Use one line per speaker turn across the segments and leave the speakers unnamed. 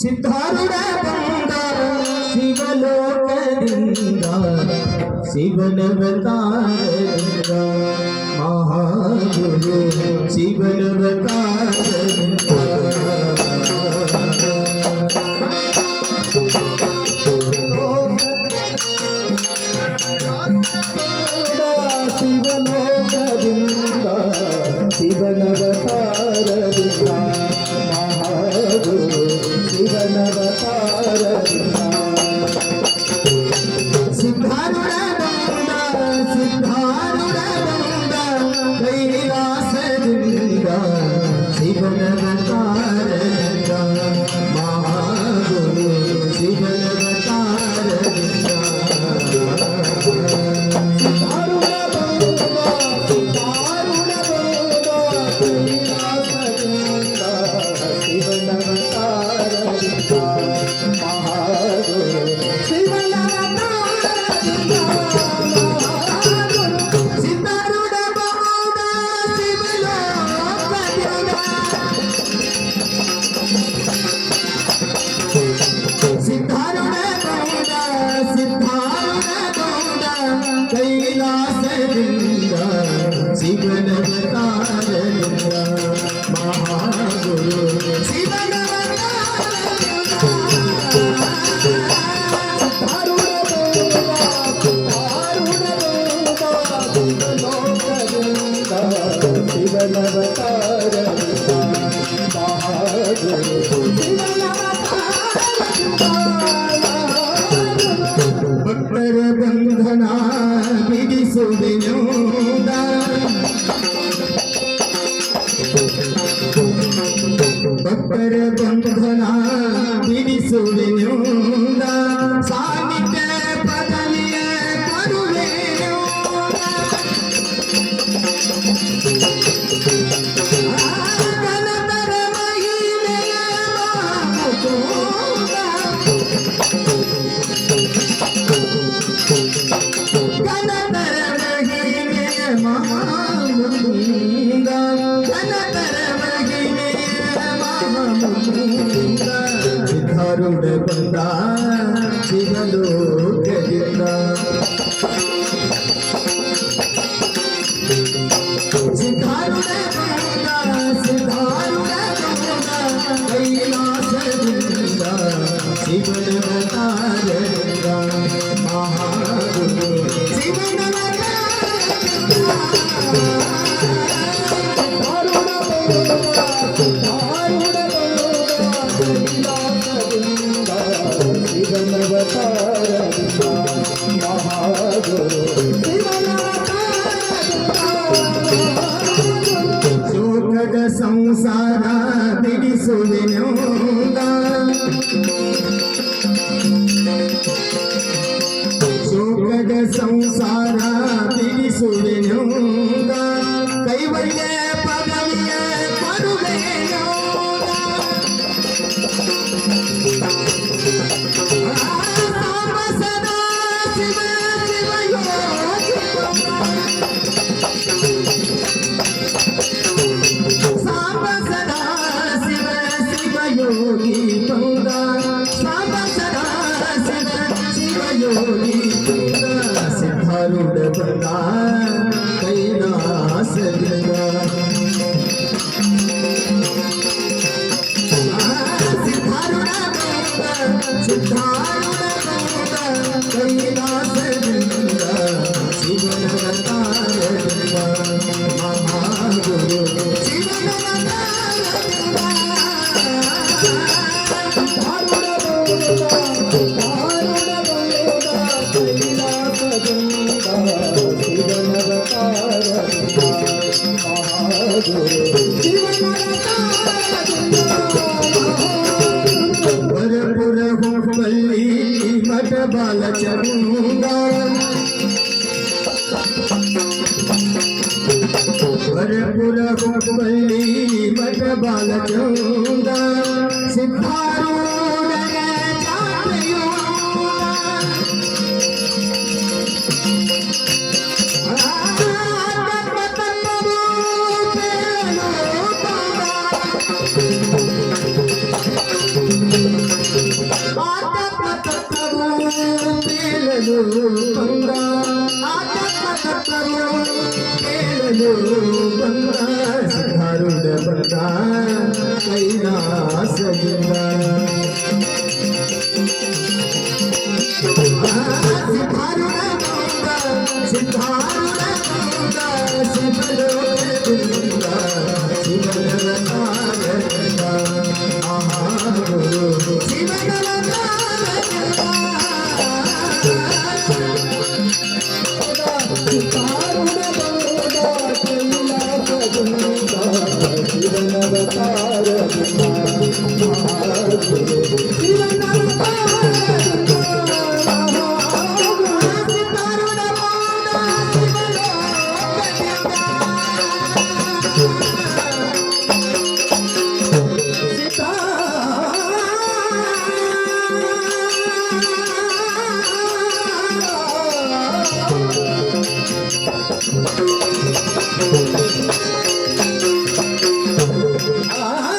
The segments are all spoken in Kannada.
ಸಿದ್ಧಾರೂಢ ಬಂದ ಶಿವಲೋಕದಿಂದ ಶಿವನವತಾರದಿಂದ ಮಹಾಗುರು ಶಿವನವತಾರದಿಂದ ಶಿವಲೋಕದಿಂದ ಶಿವನವತಾರದಿಂದ ಮಹಾಗುರು ಶಿವನವತಾರದಿಂದ ಸಿದ್ಧಾರೂಢ ಬಂದ ಕೈಲಾಸದಿಂದ ಶಿವನವತಾರದಿಂದ ಮಹಾಗುರು ಶಿವನವತಾರದಿಂದ ಕೈಲಾಸದಿಂದ ಶಿವನವತಾರದಿಂದ ಮಹಾಗುರು ಶಿವನವತಾರದಿಂದ ಭಕ್ತರ ಬಂಧನ ಬಿಡಿಸುವೆನೂದ ಭಕ್ತರ ಬಂಧನ ಬಿಡಿಸುವೆನೂದ ಸಾಹಿತ್ಯ ಪದವಿಯ ಕರುವೆನೂದ ಗಣತರ ಮಹಿಮೆಯ ಮಾಮುಕೂದ ಸಿದ್ಧಾರೂಢ ಬಂದ ಶಿವಲೋಕದಿಂದ ಸಿದ್ಧಾರೂಢ ಬಂದ ಕೈಲಾಸದಿಂದ ಶಿವನವತಾರದಿಂದ ಮಹಾಗುರು ಶಿವನವತಾರದಿಂದ ಮಹಾಗುರು ಶೋಕದ ಸಂಸಾರ ಬಿಡಿಸುವೆನೂದ ಶೋಕದ ಸಂಸಾರ ಬಿಡಿಸುವೆನೂದ ಕೈವಲ್ಯ ಮಾಡುವೆನೋ ಸಾಂಬ ಸದಾ ಶಿವ ಶಿವ ಯೋಗಿ ಸಾಂಬ ಸದಾ ಶಿವ ಶಿವ ಯೋಗಿ ಬಂದ ಸಾಂಬ ಸದಾ ಶಿವ ಶಿವ ಯೋಗಿ ಬಂದ ಸಿದ್ಧಾರೂಢ ಬಂದ ಕೈಲಾಸದಿಂದ ಸಿದ್ಧಾರೂಢ ಬಂದ ಸಿದ್ಧಾರೂಢ ಬಂದ ಕೈಲಾಸದಿಂದ ಶಿವನ ಅವತಾರದಿಂದ ಮಹಾಗುರು ಶಿವನ ಅವತಾರದಿಂದ ವರಪುರ ಹುಬ್ಬಳ್ಳಿ ಮಠ ಬಾಲಚಂದ ವರಪುರ ಹುಬ್ಬಳ್ಳಿ ಮಠ ಬಾಲಚಂದ ಸಿದ್ಧಾರೂಢರ ಜಾತ್ರೆಯು ಬಂದ ಆತ್ಮತತ್ವವು ಕೇಳಲು ಬಂದ ಸಿದ್ಧಾರೂಢ ಬಂದ ಕೈಲಾಸದಿಂದ ಸಿದ್ಧಾರೂಢ ಬಂದ ಸಿದ್ಧಾರೂಢ ಬಂದ ಶಿವಲೋಕದಿಂದ ಶಿವನ ಅವತಾರದಿಂದ ಮಹಾಗುರು ಶಿವನ ಅವತಾರದಿಂದ ಶಿವನ ಅವತಾರದಿಂದ Ah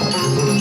महागुरु